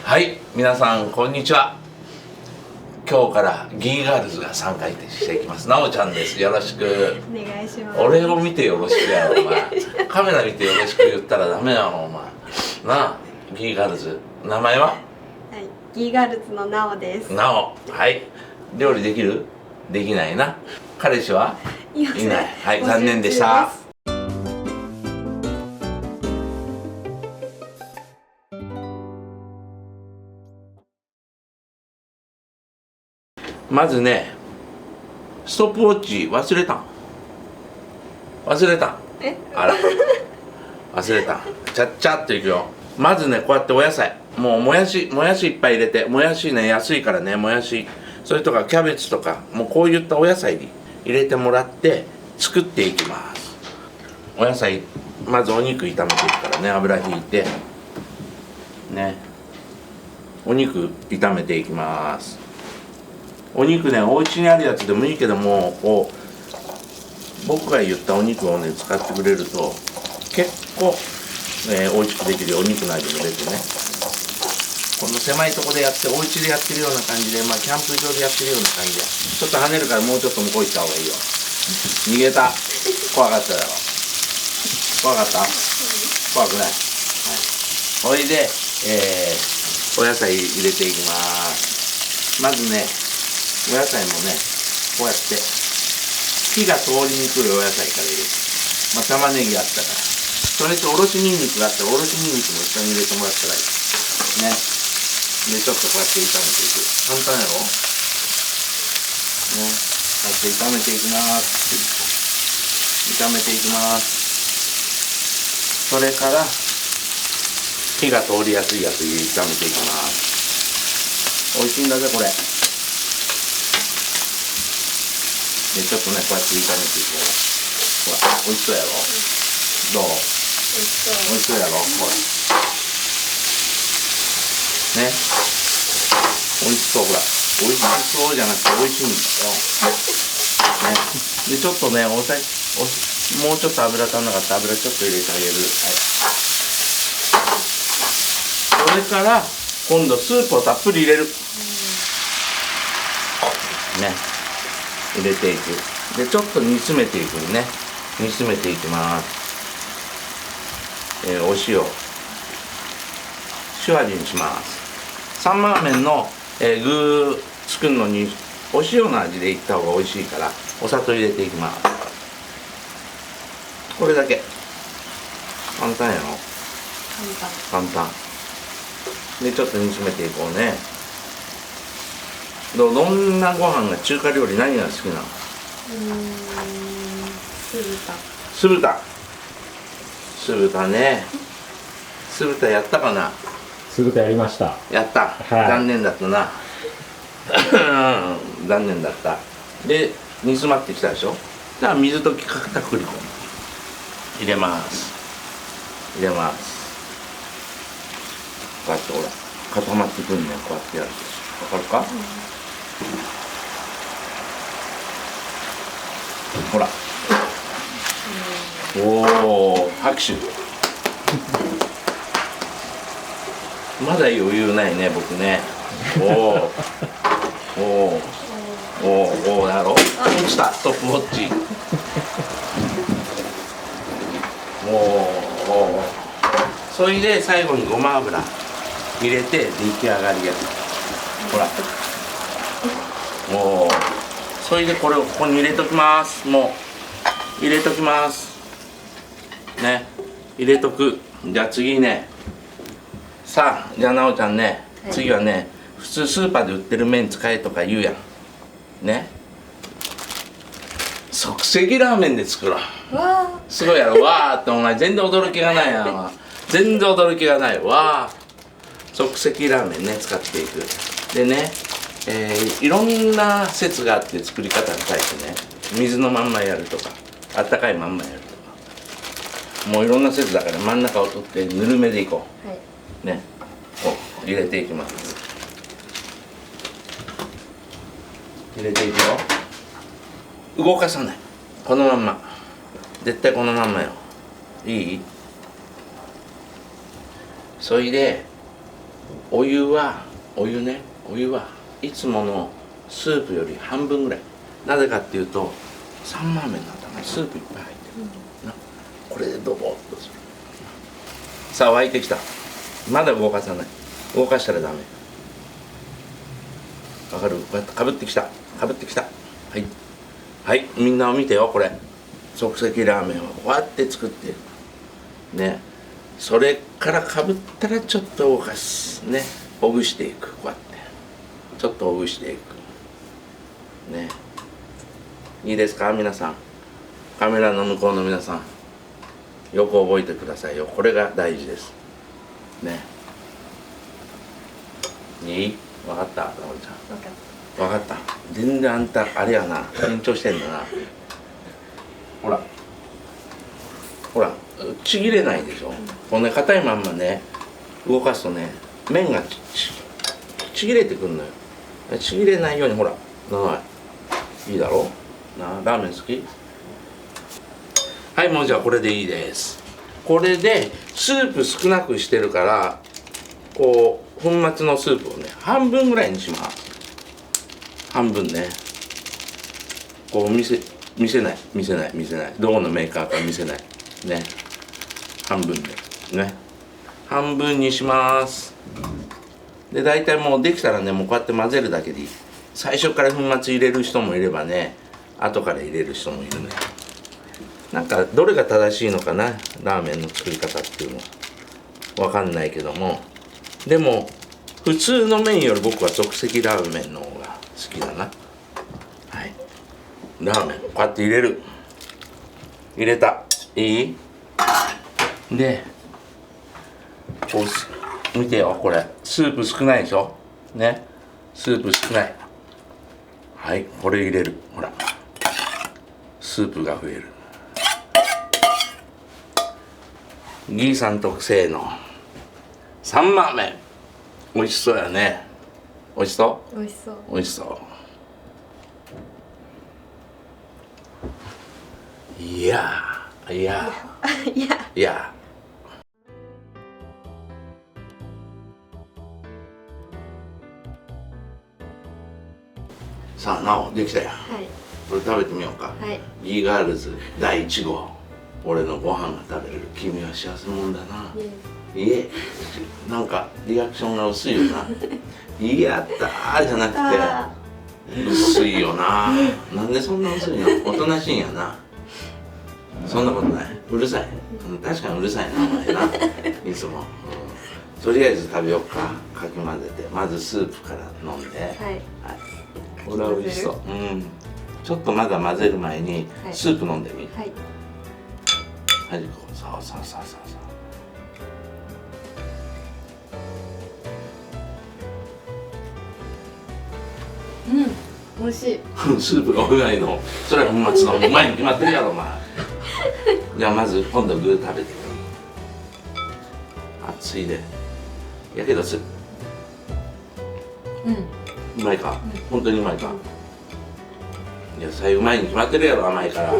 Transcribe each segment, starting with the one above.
はい、皆さんこんにちは。今日からギーガールズが参加していきます。なおちゃんです。よろしく。お願いします。俺を見てよろしくやろお前。カメラ見てよろしく言ったらダメやろお前。なあ、ギーガールズ。名前は？はい、ギーガールズのなおです。なお。はい。料理できる？できないな。彼氏は？いない。はい、残念でした。まずね、ストップウォッチ忘れたん。あら、忘れたん。ちゃっちゃっといくよ。まずね、こうやってお野菜、もうもやしいっぱい入れて、もやしね、安いからね、もやし、それとかキャベツとか、もうこういったお野菜に入れてもらって作っていきます。お野菜、まずお肉炒めていくからね、油ひいてね、お肉炒めていきます。お肉ね、お家にあるやつでもいいけども、こう僕が言ったお肉をね使ってくれると結構、美味しくできるお肉の味も出てね、この狭いとこでやってお家でやってるような感じで、まあキャンプ場でやってるような感じで、ちょっと跳ねるからもうちょっと向こう行った方がいいよ。逃げた。怖かっただろ。怖かった？怖くない。はい。それで、お野菜入れていきます。まずね、お野菜もね、こうやって火が通りにくるお野菜から入れる。まあ玉ねぎあったから、それとおろしにんにくがあったらおろしにんにくも一緒に入れてもらったらいいね。でちょっとこうやって炒めていく。簡単やろね。こうやって炒めていきます。炒めていきます。それから火が通りやすいやつに炒めていきます。美味しいんだぜこれ。でちょっとね、こうやって炒めていこう。ほら、美味しそうやろ。どう？美味しそうやろ。ほらね、美味しそう。ほら、美味しそうじゃなくて美味しいんだよね。でちょっとね、もうちょっと油足んなかったら油ちょっと入れてあげる。はい。それから今度スープをたっぷり入れるね。入れていく。でちょっと煮詰めていくね。煮詰めていきます。お塩味にします。サンマーメンの、具作るのにお塩の味でいった方が美味しいから、お砂糖入れていきます。これだけ。簡単やろ。簡単でちょっと煮詰めていこうね。どんなご飯が、中華料理何が好きなの？酢豚ね。酢豚やったかな？酢豚やりました。やった、はい、残念だったな残念だった。で煮詰まってきたでしょ。じゃあ水溶き片栗粉入れます。こうやってほら固まってくるね。こうやってやる。わかるか？ほら。おお、拍手まだ余裕ないね、僕ね。おおやろう。落ちた、ストップウォッチ。それで最後にごま油入れて出来上がりや。ほら。それでこれをここに入れときます。もう入れときますね。入れとく。じゃあ次ね、さあじゃあなおちゃんね、はい、次はね、普通スーパーで売ってる麺使えとか言うやんね。即席ラーメンで作ろう。すごいやろ。わーってお前全然驚きがないや。全然驚きがない。わー、即席ラーメンね、使っていく。でね、いろんな説があって作り方に対してね、水のまんまやるとかあったかいまんまやるとか、もういろんな説だから真ん中を取ってぬるめでいこう、はい、ね。こう入れていきます。入れていくよ。動かさない。このまんま。絶対このまんまよ。いい？それでお湯はいつものスープより半分ぐらい。なぜかっていうとサンマーメンなんだからスープいっぱい入ってる、なこれでドボッとする。さあ沸いてきた。まだ動かさない。動かしたらダメ。わかる？こうやってかぶってきた。はいはい、みんなを見てよ。これ即席ラーメンをこうやって作ってるね。それからかぶったらちょっと動かすね。ほぐしていく。こうやってちょっとほぐしていくね。いいですか皆さん、カメラの向こうの皆さん、よく覚えてくださいよ。これが大事ですね。いい？分かった？直美ちゃん分かった。全然あんたあれやな、緊張してんだな。ほらちぎれないでしょ。このね硬いまんまね動かすとね麺がちぎれてくんのよ。ちぎれないようにほらいいだろな。ラーメン好き？はい、もうじゃあこれでいいです。これでスープ少なくしてるからこう粉末のスープをね半分ぐらいにします。半分ね。こう見せない。どこのメーカーか見せないね。半分でね、半分にします。で大体もうできたらねもうこうやって混ぜるだけでいい。最初から粉末入れる人もいればね後から入れる人もいるのよ。なんかどれが正しいのかな、ラーメンの作り方っていうのわかんないけども、でも普通の麺より僕は即席ラーメンの方が好きだな。はい、ラーメンこうやって入れる。入れた。いい？でこう見てよ。これスープ少ないでしょね。スープ少ない。はい、これ入れる。ほらスープが増える。ギーさん特製のサンマーメン、美味しそうやね。美味しそう？美味しそう。いやさあなおできたやん、はい、これ食べてみようか、はい、ギーガールズ第1号。俺のご飯が食べれる。君は幸せ者だな。いえ、なんかリアクションが薄いよな。やったーじゃなくて薄いよな。なんでそんな薄いの？おとなしいんやな。そんなことない。うるさい。確かにうるさいなお前な。いつも、とりあえず食べようか。かき混ぜてまずスープから飲んで、はい、これは美味しそう。ちょっとまだ混ぜる前にスープ飲んでみ。はい、そう。美味しい。スープがうまいの。それは粉末のうまいに決まってるやろお前。じゃあまず今度具食べてみ。熱いで。やけどする。うまいか。本当にうまいか。野菜うまいに決まってるやろ甘いから。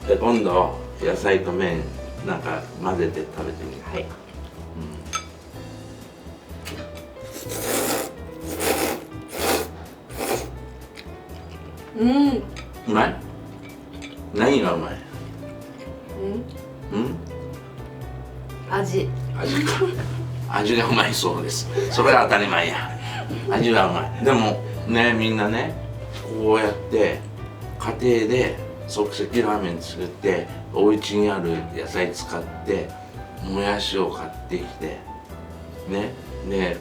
で今度野菜と麺なんか混ぜて食べてみる。はい。うまい？何がうまい？味か。味がうまいそうです。それは当たり前や。味がうまい。でもね、みんなねこうやって家庭で即席ラーメン作ってお家にある野菜使ってもやしを買ってきてね、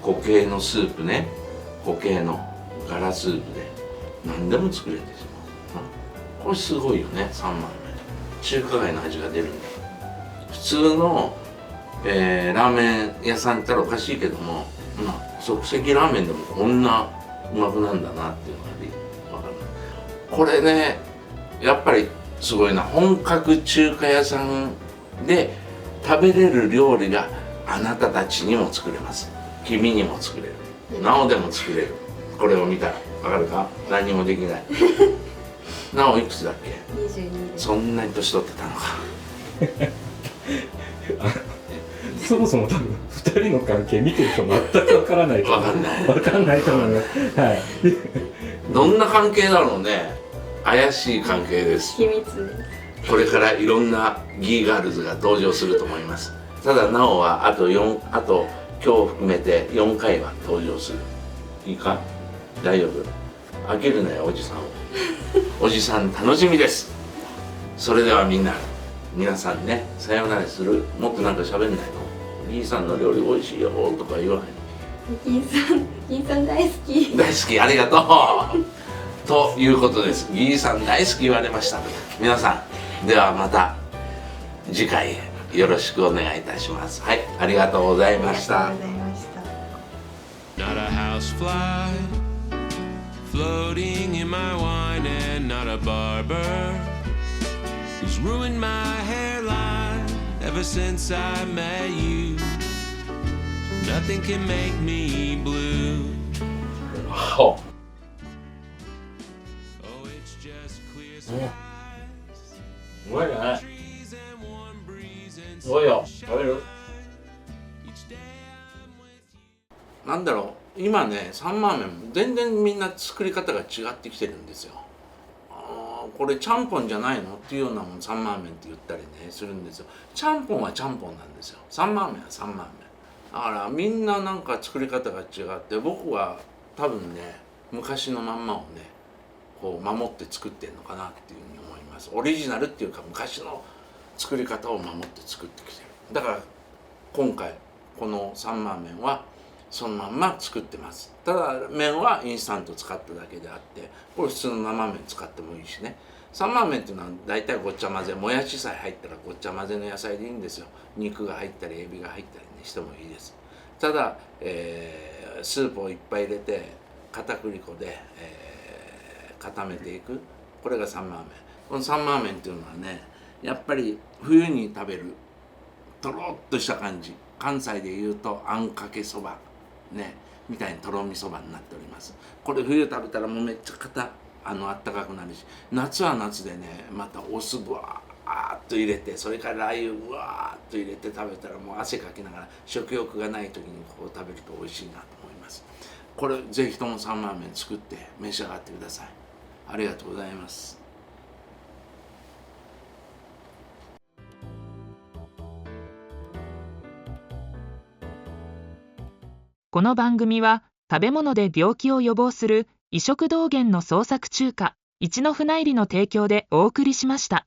固形のスープね、固形のガラスープで何でも作れてしまう。これすごいよね。サンマーメン中華街の味が出るんだ。普通の、ラーメン屋さんったらおかしいけども、即席ラーメンでもこんなうまくなんだなっていうのが分かる。これねやっぱりすごいな。本格中華屋さんで食べれる料理があなたたちにも作れます。君にも作れる。なおでも作れる。これを見たら分かるか？何にもできない。なおいくつだっけ？22です。そんなに年取ってたのか。そもそも多分2人の関係見てる人全くわからないと思う。わかんないと思います。はい。どんな関係だろうね。怪しい関係です。秘密です。これからいろんなギーガールズが登場すると思います。ただなおはあと今日含めて4回は登場する。いいか？大丈夫？飽きるなよおじさんを。おじさん楽しみです。それでは皆さんね、さようならする。もっとなんか喋んないの？ギーさんの料理美味しいよとか言わないの？ギーさん大好き。大好き、ありがとう。ということです。ギーさん大好き言われました。皆さん、ではまた次回よろしくお願いいたします。はい、ありがとうございました。ありがとうございました。Not a housefly floating in my wine, and not a barber who's ruined my hairline ever since I met you. Nothing can make me blue. Oh, it's just clear skies, うまいね。 trees and warm breeze and すごいよ。食べる？ each day I'm with you. なんだろう、今ね、サンマーメン全然みんな作り方が違ってきてるんですよ。これちゃんぽんじゃないのっていうようなもんサンマーメンって言ったりねするんですよ。ちゃんぽんはちゃんぽんなんですよ。サンマーメンはサンマーメンだからみんななんか作り方が違って、僕は多分ね昔のまんまをねこう守って作ってるのかなっていうふうに思います。オリジナルっていうか昔の作り方を守って作ってきてる。だから今回このサンマーメンはそのまんま作ってます。ただ麺はインスタント使っただけであって、これ普通の生麺使ってもいいしね。サンマーメンっていうのは大体ごっちゃ混ぜ、もやしさえ入ったらごっちゃ混ぜの野菜でいいんですよ。肉が入ったりエビが入ったりねしてもいいです。ただ、スープをいっぱい入れて片栗粉で、固めていく、これがサンマーメン。このサンマーメンっていうのはね、やっぱり冬に食べるとろっとした感じ、関西でいうとあんかけそばねみたいにとろみそばになっております。これ冬食べたらもうめっちゃあったかくなるし、夏は夏でねまたお酢ぶわーっと入れて、それからラー油ぶわーっと入れて食べたらもう汗かきながら食欲がない時にこう食べると美味しいなと思います。これぜひともサンマーメン作って召し上がってください。ありがとうございます。この番組は食べ物で病気を予防する医食同源の創作中華一の船入りの提供でお送りしました。